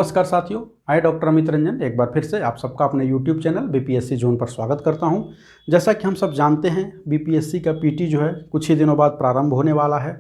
नमस्कार साथियों, मैं डॉक्टर अमित रंजन एक बार फिर से आप सबका अपने YouTube चैनल बीपीएससी जोन पर स्वागत करता हूं। जैसा कि हम सब जानते हैं, बीपीएससी का पीटी जो है कुछ ही दिनों बाद प्रारंभ होने वाला है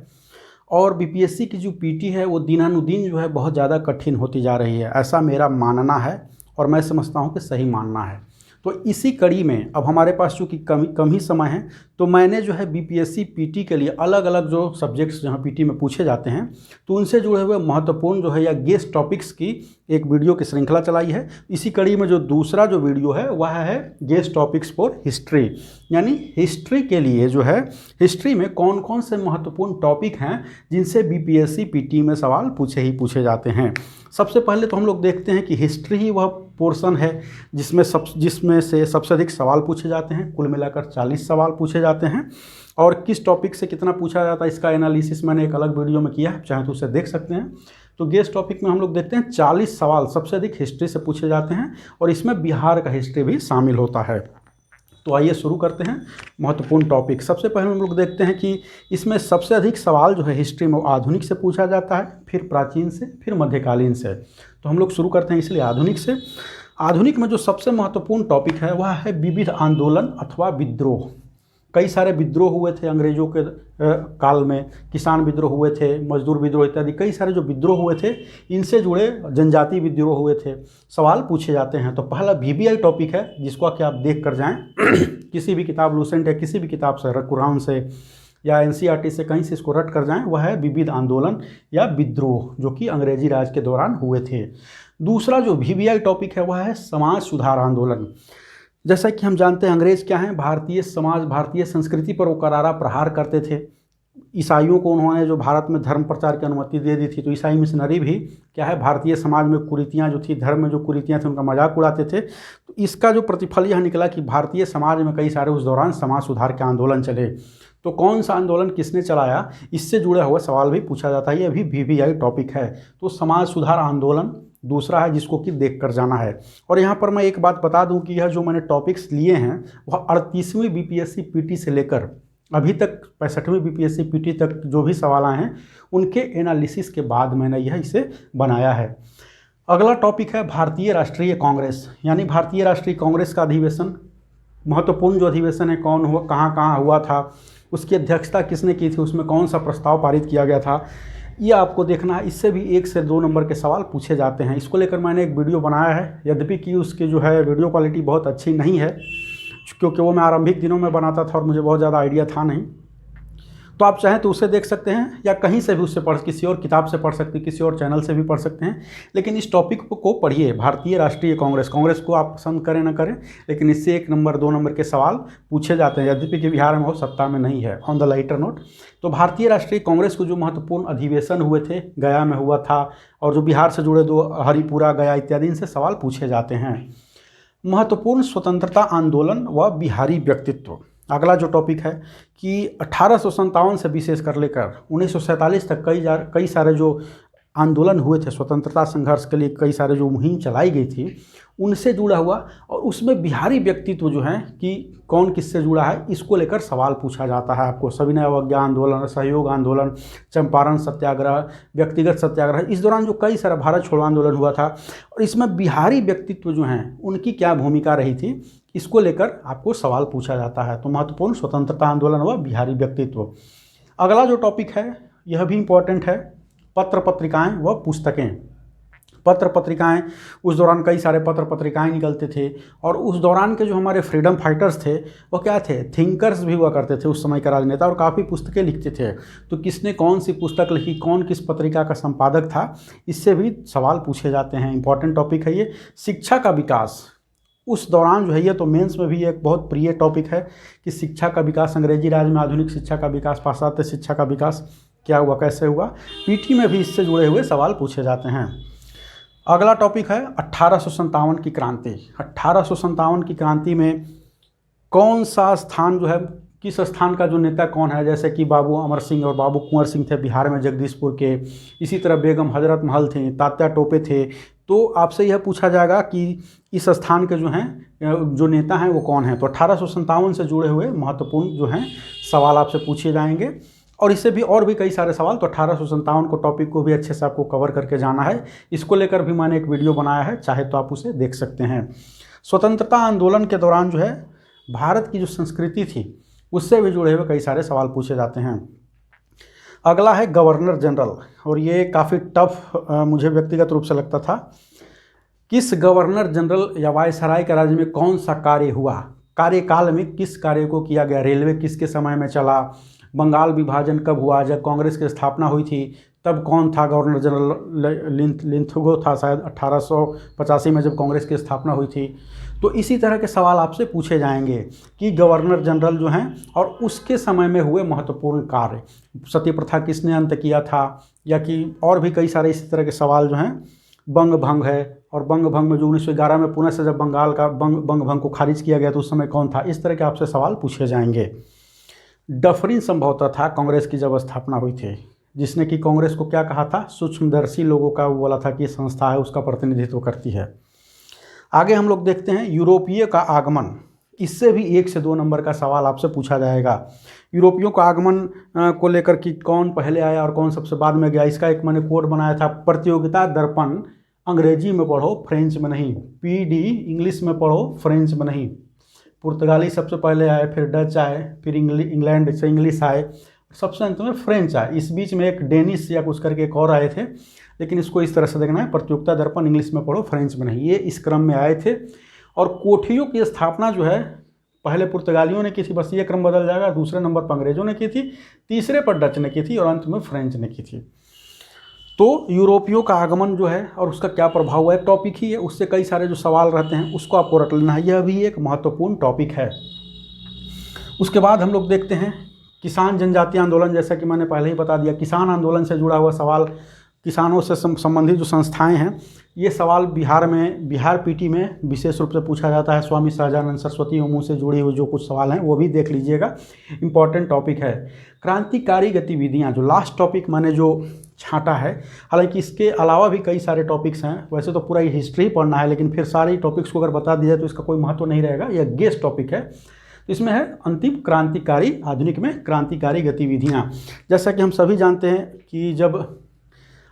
और बीपीएससी की जो पीटी है वो दिनानुदिन जो है बहुत ज़्यादा कठिन होती जा रही है, ऐसा मेरा मानना है और मैं समझता हूँ कि सही मानना है। तो इसी कड़ी में अब हमारे पास चूँकि कम ही समय है, तो मैंने जो है बीपीएससी पीटी के लिए अलग अलग जो सब्जेक्ट्स जहाँ पीटी में पूछे जाते हैं तो उनसे जुड़े हुए महत्वपूर्ण जो है या गेस्ट टॉपिक्स की एक वीडियो की श्रृंखला चलाई है। इसी कड़ी में जो दूसरा जो वीडियो है वह है गेस्ट टॉपिक्स फॉर हिस्ट्री, यानी हिस्ट्री के लिए जो है हिस्ट्री में कौन कौन से महत्वपूर्ण टॉपिक हैं जिनसे बीपीएससी पीटी में सवाल पूछे जाते हैं। सबसे पहले तो हम लोग देखते हैं कि हिस्ट्री ही वह पोर्शन है जिसमें से सबसे अधिक सवाल पूछे जाते हैं। कुल मिलाकर 40 सवाल पूछे जाते हैं और किस टॉपिक से कितना पूछा जाता है इसका एनालिसिस मैंने एक अलग वीडियो में किया है, चाहे तो उसे देख सकते हैं। तो गेस्ट टॉपिक में हम लोग देखते हैं 40 सवाल सबसे अधिक हिस्ट्री से पूछे जाते हैं और इसमें बिहार का हिस्ट्री भी शामिल होता है। तो आइए शुरू करते हैं महत्वपूर्ण टॉपिक। सबसे पहले हम लोग देखते हैं कि इसमें सबसे अधिक सवाल जो है हिस्ट्री में आधुनिक से पूछा जाता है, फिर प्राचीन से, फिर मध्यकालीन से। तो हम लोग शुरू करते हैं इसलिए आधुनिक से। आधुनिक में जो सबसे महत्वपूर्ण टॉपिक है वह है विविध आंदोलन अथवा विद्रोह। कई सारे विद्रोह हुए थे अंग्रेजों के काल में, किसान विद्रोह हुए थे, मजदूर विद्रोह इत्यादि कई सारे जो विद्रोह हुए थे, इनसे जुड़े जनजातीय विद्रोह हुए थे, सवाल पूछे जाते हैं। तो पहला वीवीआई टॉपिक है जिसको कि आप देख कर जाएँ किसी भी किताब लूसेंट या किसी भी किताब से, कुरान से या एनसीईआरटी से कहीं से इसको रट कर जाएं, वह है विविध आंदोलन या विद्रोह जो कि अंग्रेजी राज के दौरान हुए थे। दूसरा जो वीवीआई टॉपिक है वह है समाज सुधार आंदोलन। जैसा कि हम जानते हैं अंग्रेज क्या हैं, भारतीय समाज भारतीय संस्कृति पर वो करारा प्रहार करते थे। ईसाइयों को उन्होंने जो भारत में धर्म प्रचार की अनुमति दे दी थी, तो ईसाई मिशनरी भी क्या है भारतीय समाज में कुरीतियाँ जो थी, धर्म में जो कुरीतियाँ थी उनका मजाक उड़ाते थे। तो इसका जो प्रतिफल यह निकला कि भारतीय समाज में कई सारे उस दौरान समाज सुधार के आंदोलन चले। तो कौन सा आंदोलन किसने चलाया, इससे जुड़ा हुआ सवाल भी पूछा जाता है, यह भी वीवीआई टॉपिक है। तो समाज सुधार आंदोलन दूसरा है जिसको कि देख कर जाना है। और यहाँ पर मैं एक बात बता दूं कि यह जो मैंने टॉपिक्स लिए हैं वह 38वीं बीपीएससी पीटी से लेकर अभी तक 65वीं बीपीएससी पीटी तक जो भी सवाल आए हैं उनके एनालिसिस के बाद मैंने यह इसे बनाया है। अगला टॉपिक है भारतीय राष्ट्रीय कांग्रेस, यानी भारतीय राष्ट्रीय कांग्रेस का अधिवेशन। महत्वपूर्ण जो अधिवेशन है कौन हुआ, कहाँ हुआ था, उसकी अध्यक्षता किसने की थी, उसमें कौन सा प्रस्ताव पारित किया गया था, ये आपको देखना है। इससे भी 1 से 2 नंबर के सवाल पूछे जाते हैं। इसको लेकर मैंने एक वीडियो बनाया है, यद्यपि कि उसकी जो है वीडियो क्वालिटी बहुत अच्छी नहीं है क्योंकि वो मैं आरंभिक दिनों में बनाता था और मुझे बहुत ज़्यादा आइडिया था नहीं। तो आप चाहें तो उसे देख सकते हैं या कहीं से भी उससे किसी और किताब से पढ़ सकते हैं, किसी और चैनल से भी पढ़ सकते हैं। लेकिन इस टॉपिक को पढ़िए, भारतीय राष्ट्रीय कांग्रेस को आप पसंद करें ना करें, लेकिन इससे 1 नंबर 2 नंबर के सवाल पूछे जाते हैं, यद्यपि कि बिहार में वो सत्ता में नहीं है। ऑन द लाइटर नोट, तो भारतीय राष्ट्रीय कांग्रेस को जो महत्वपूर्ण अधिवेशन हुए थे, गया में हुआ था, और जो बिहार से जुड़े 2 हरिपुरा, गया इत्यादि इनसे सवाल पूछे जाते हैं। महत्वपूर्ण स्वतंत्रता आंदोलन व बिहारी व्यक्तित्व। अगला जो टॉपिक है कि 1857 से विशेष कर लेकर 1947 तक कई सारे जो आंदोलन हुए थे स्वतंत्रता संघर्ष के लिए, कई सारे जो मुहिम चलाई गई थी उनसे जुड़ा हुआ, और उसमें बिहारी व्यक्तित्व जो हैं कि कौन किससे जुड़ा है इसको लेकर सवाल पूछा जाता है आपको। सविनय अवज्ञा आंदोलन, सहयोग आंदोलन, चंपारण सत्याग्रह, व्यक्तिगत सत्याग्रह, इस दौरान जो कई सारा भारत छोड़ो आंदोलन हुआ था और इसमें बिहारी व्यक्तित्व जो हैं उनकी क्या भूमिका रही थी, इसको लेकर आपको सवाल पूछा जाता है। तो महत्वपूर्ण स्वतंत्रता आंदोलन व बिहारी व्यक्तित्व। अगला जो टॉपिक है यह भी इम्पोर्टेंट है, पत्र पत्रिकाएं व पुस्तकें। पत्र पत्रिकाएं, उस दौरान कई सारे पत्र पत्रिकाएं निकलते थे और उस दौरान के जो हमारे फ्रीडम फाइटर्स थे वो क्या थे, थिंकर्स भी हुआ करते थे उस समय के राजनेता, और काफ़ी पुस्तकें लिखते थे। तो किसने कौन सी पुस्तक लिखी, कौन किस पत्रिका का संपादक था, इससे भी सवाल पूछे जाते हैं। इंपॉर्टेंट टॉपिक है ये। शिक्षा का विकास उस दौरान जो है, ये तो मेंस में भी एक बहुत प्रिय टॉपिक है कि शिक्षा का विकास, अंग्रेजी राज में आधुनिक शिक्षा का विकास, पाश्चात्य शिक्षा का विकास क्या हुआ, कैसे हुआ, पीटी में भी इससे जुड़े हुए सवाल पूछे जाते हैं। अगला टॉपिक है 1857 की क्रांति। 1857 की क्रांति में कौन सा स्थान जो है, किस स्थान का जो नेता कौन है, जैसे कि बाबू अमर सिंह और बाबू कुंवर सिंह थे बिहार में जगदीशपुर के, इसी तरह बेगम हजरत महल थे, तात्या टोपे थे। तो आपसे यह पूछा जाएगा कि इस स्थान के जो हैं जो नेता हैं वो कौन हैं। तो 1857 से जुड़े हुए महत्वपूर्ण जो हैं सवाल आपसे पूछे जाएंगे। और इससे भी और भी कई सारे सवाल, तो 1857 को टॉपिक को भी अच्छे से आपको कवर करके जाना है। इसको लेकर भी मैंने एक वीडियो बनाया है, चाहे तो आप उसे देख सकते हैं। स्वतंत्रता आंदोलन के दौरान जो है भारत की जो संस्कृति थी उससे भी जुड़े हुए कई सारे सवाल पूछे जाते हैं। अगला है गवर्नर जनरल, और ये काफ़ी टफ मुझे व्यक्तिगत रूप से लगता था। किस गवर्नर जनरल या वायसराय के राज्य में कौन सा कार्य हुआ, कार्यकाल में किस कार्य को किया गया, रेलवे किसके समय में चला, बंगाल विभाजन कब हुआ, जब कांग्रेस की स्थापना हुई थी तब कौन था गवर्नर जनरल, लिंथगो था शायद 1885 में जब कांग्रेस की स्थापना हुई थी। तो इसी तरह के सवाल आपसे पूछे जाएंगे कि गवर्नर जनरल जो हैं और उसके समय में हुए महत्वपूर्ण कार्य, सती प्रथा किसने अंत किया था, या कि और भी कई सारे इसी तरह के सवाल जो हैं। बंग भंग है, और बंग भंग में जो 1911 में पुनः से जब बंगाल का बंग भंग को खारिज किया गया तो उस समय कौन था, इस तरह के आपसे सवाल पूछे जाएंगे। डफरिन संभवतः था कांग्रेस की जब स्थापना हुई थी, जिसने कि कांग्रेस को क्या कहा था, सूक्ष्मदर्शी लोगों का वो बोला था कि संस्था है उसका प्रतिनिधित्व करती है। आगे हम लोग देखते हैं यूरोपीय का आगमन, इससे भी 1 से 2 नंबर का सवाल आपसे पूछा जाएगा। यूरोपियों का आगमन को लेकर कि कौन पहले आया और कौन सबसे बाद में गया, इसका एक मैंने कोड बनाया था, प्रतियोगिता दर्पण अंग्रेजी में पढ़ो फ्रेंच में नहीं, PD इंग्लिश में पढ़ो फ्रेंच में नहीं। पुर्तगाली सबसे पहले आए, फिर डच आए, फिर इंग्लैंड से इंग्लिश आए, सबसे अंत में फ्रेंच आए। इस बीच में एक डेनिश या कुछ करके एक और आए थे, लेकिन इसको इस तरह से देखना है, प्रतियोगिता दर्पण इंग्लिश में पढ़ो फ्रेंच में नहीं, ये इस क्रम में आए थे। और कोठियों की स्थापना जो है पहले पुर्तगालियों ने की थी, बस ये क्रम बदल जाएगा, दूसरे नंबर पर अंग्रेजों ने की थी, तीसरे पर डच ने की थी और अंत में फ्रेंच ने की थी। तो यूरोपियों का आगमन जो है और उसका क्या प्रभाव हुआ है, टॉपिक ही है, उससे कई सारे जो सवाल रहते हैं उसको आपको रट लेना है, यह भी एक महत्वपूर्ण टॉपिक है। उसके बाद हम लोग देखते हैं किसान जनजाति आंदोलन, जैसा कि मैंने पहले ही बता दिया, किसान आंदोलन से जुड़ा हुआ सवाल, किसानों से संबंधित जो संस्थाएं हैं, ये सवाल बिहार PT में विशेष रूप से पूछा जाता है। स्वामी सहजानंद सरस्वती मुँह से जुड़ी हुई जो कुछ सवाल हैं वो भी देख लीजिएगा, इम्पॉर्टेंट टॉपिक है। क्रांतिकारी गतिविधियां, जो लास्ट टॉपिक मैंने जो छांटा है, हालांकि इसके अलावा भी कई सारे टॉपिक्स हैं, वैसे तो पूरा हिस्ट्री पढ़ना है, लेकिन फिर सारे टॉपिक्स को अगर बता दिया जाए तो इसका कोई महत्व नहीं रहेगा, यह गेस्ट टॉपिक है। इसमें है अंतिम क्रांतिकारी, आधुनिक में क्रांतिकारी गतिविधियां। जैसा कि हम सभी जानते हैं कि जब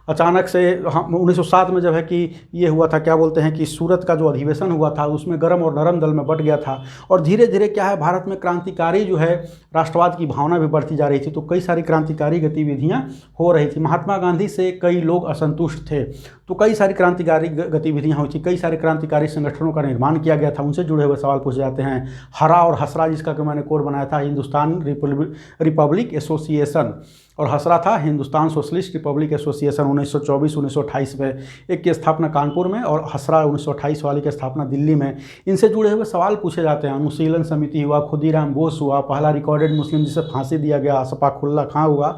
अचानक से 1907 में जब है कि ये हुआ था, क्या बोलते हैं कि सूरत का जो अधिवेशन हुआ था उसमें गर्म और नरम दल में बट गया था, और धीरे धीरे क्या है भारत में क्रांतिकारी जो है राष्ट्रवाद की भावना भी बढ़ती जा रही थी, तो कई सारी क्रांतिकारी गतिविधियां हो रही थी। महात्मा गांधी से कई लोग असंतुष्ट थे, तो कई सारी क्रांतिकारी गतिविधियां हुई थी, कई सारे क्रांतिकारी संगठनों का निर्माण किया गया था, उनसे जुड़े हुए सवाल पूछे जाते हैं। हरा और हसरा, जिसका कि मैंने कोड बनाया था, हिंदुस्तान रिपब्लिक एसोसिएशन, और हसरा था हिंदुस्तान सोशलिस्ट रिपब्लिक एसोसिएशन। 1924-1928 में एक की स्थापना कानपुर में और हसरा 1928 वाली की स्थापना दिल्ली में। इनसे जुड़े हुए सवाल पूछे जाते हैं। अनुशीलन समिति हुआ, खुदीराम बोस हुआ, पहला रिकॉर्डेड मुस्लिम जिसे फांसी दिया गया सपाखुल्ला खां हुआ।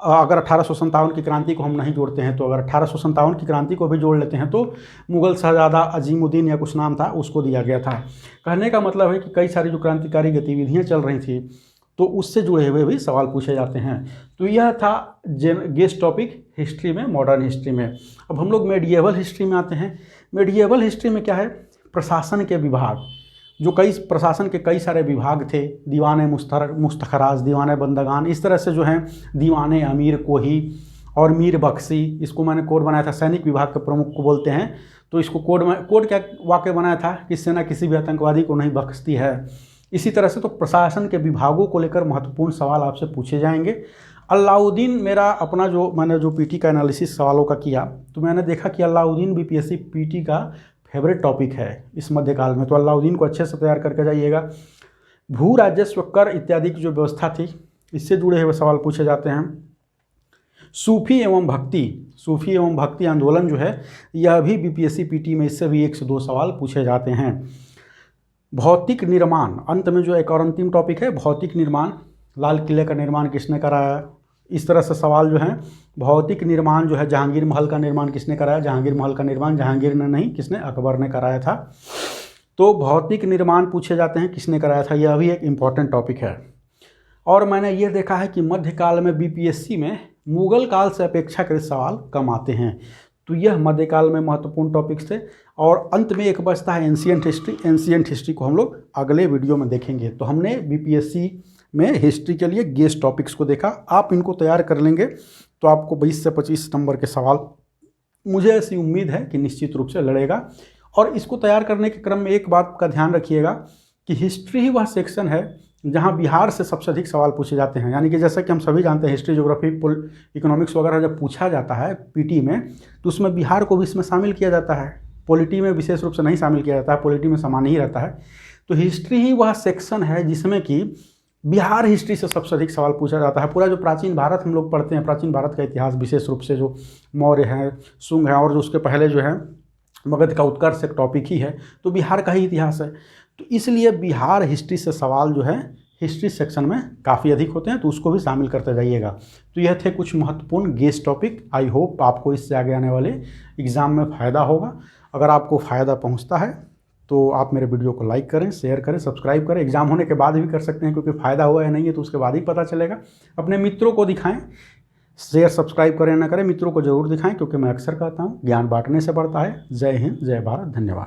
अगर 1857 की क्रांति को हम नहीं जोड़ते हैं, तो अगर 1857 की क्रांति को भी जोड़ लेते हैं तो मुगल शहजादा अजीमुद्दीन या कुछ नाम था उसको दिया गया था। कहने का मतलब है कि कई सारी जो क्रांतिकारी गतिविधियाँ चल रही थी तो उससे जुड़े हुए भी सवाल पूछे जाते हैं। तो यह था गेस्ट टॉपिक हिस्ट्री में, मॉडर्न हिस्ट्री में। अब हम लोग मेडिएवल हिस्ट्री में आते हैं। मेडिएवल हिस्ट्री में क्या है, प्रशासन के विभाग, जो कई प्रशासन के कई सारे विभाग थे, दीवाने मुस्तखराज, दीवाने बंदगान, इस तरह से जो हैं दीवाने अमीर कोही और मीर बख्शी, इसको मैंने कोड बनाया था, सैनिक विभाग के प्रमुख को बोलते हैं। तो इसको कोड क्या वाक्य बनाया था कि सेना किसी भी आतंकवादी को नहीं बख्शती है। इसी तरह से तो प्रशासन के विभागों को लेकर महत्वपूर्ण सवाल आपसे पूछे जाएंगे। अलाउद्दीन, मेरा अपना जो मैंने जो PT का एनालिसिस सवालों का किया, तो मैंने देखा कि अलाउद्दीन BPSC PT का फेवरेट टॉपिक है इस मध्यकाल में, तो अलाउद्दीन को अच्छे से तैयार करके जाइएगा। भू राजस्व, कर इत्यादि की जो व्यवस्था थी, इससे जुड़े हुए सवाल पूछे जाते हैं। सूफी एवं भक्ति आंदोलन जो है, यह भी BPSC PT में इससे भी 1 से 2 सवाल पूछे जाते हैं। भौतिक निर्माण, अंत में जो एक और अंतिम टॉपिक है, भौतिक निर्माण, लाल किले का निर्माण किसने कराया, इस तरह से सवाल जो हैं। भौतिक निर्माण जो है, जहांगीर महल का निर्माण किसने कराया, जहांगीर महल का निर्माण जहांगीर ने नहीं, किसने, अकबर ने कराया था। तो भौतिक निर्माण पूछे जाते हैं किसने कराया था, यह भी एक इम्पॉर्टेंट टॉपिक है। और मैंने ये देखा है कि मध्यकाल में BPSC में मुगल काल से अपेक्षाकृत सवाल कम आते हैं, तो यह मध्यकाल में महत्वपूर्ण टॉपिक्स थे। और अंत में एक बचता है एंशिएंट हिस्ट्री। एंशिएंट हिस्ट्री को हम लोग अगले वीडियो में देखेंगे। तो हमने BPSC में हिस्ट्री के लिए गेस्ट टॉपिक्स को देखा। आप इनको तैयार कर लेंगे तो आपको 20 से 25 नंबर के सवाल, मुझे ऐसी उम्मीद है कि निश्चित रूप से लड़ेगा। और इसको तैयार करने के क्रम में एक बात का ध्यान रखिएगा कि हिस्ट्री ही वह सेक्शन है जहां बिहार से सबसे अधिक सवाल पूछे जाते हैं। यानी कि जैसा कि हम सभी जानते हैं, हिस्ट्री, ज्योग्राफी, इकोनॉमिक्स वगैरह जब पूछा जाता है पीटी में, तो उसमें बिहार को भी इसमें शामिल किया जाता है। पॉलिटी में विशेष रूप से नहीं शामिल किया जाता है, पॉलिटी में सामान्य ही रहता है। तो हिस्ट्री ही वह सेक्शन है जिसमें कि बिहार हिस्ट्री से सबसे अधिक सवाल पूछा जाता है। पूरा जो प्राचीन भारत हम लोग पढ़ते हैं, प्राचीन भारत का इतिहास, विशेष रूप से जो मौर्य हैं, शुंग हैं, और जो उसके पहले जो है मगध का उत्कर्ष एक टॉपिक ही है, तो बिहार का ही इतिहास है। तो इसलिए बिहार हिस्ट्री से सवाल जो है हिस्ट्री सेक्शन में काफ़ी अधिक होते हैं, तो उसको भी शामिल करते जाइएगा। तो यह थे कुछ महत्वपूर्ण गेस्ट टॉपिक। आई होप आपको इससे आगे आने वाले एग्ज़ाम में फ़ायदा होगा। अगर आपको फ़ायदा पहुंचता है तो आप मेरे वीडियो को लाइक करें, शेयर करें, सब्सक्राइब करें। एग्ज़ाम होने के बाद भी कर सकते हैं, क्योंकि फ़ायदा हुआ है नहीं है तो उसके बाद ही पता चलेगा। अपने मित्रों को दिखाएं, शेयर सब्सक्राइब करें ना करें, मित्रों को जरूर दिखाएं, क्योंकि मैं अक्सर कहता हूं ज्ञान बांटने से बढ़ता है। जय हिंद, जय भारत, धन्यवाद।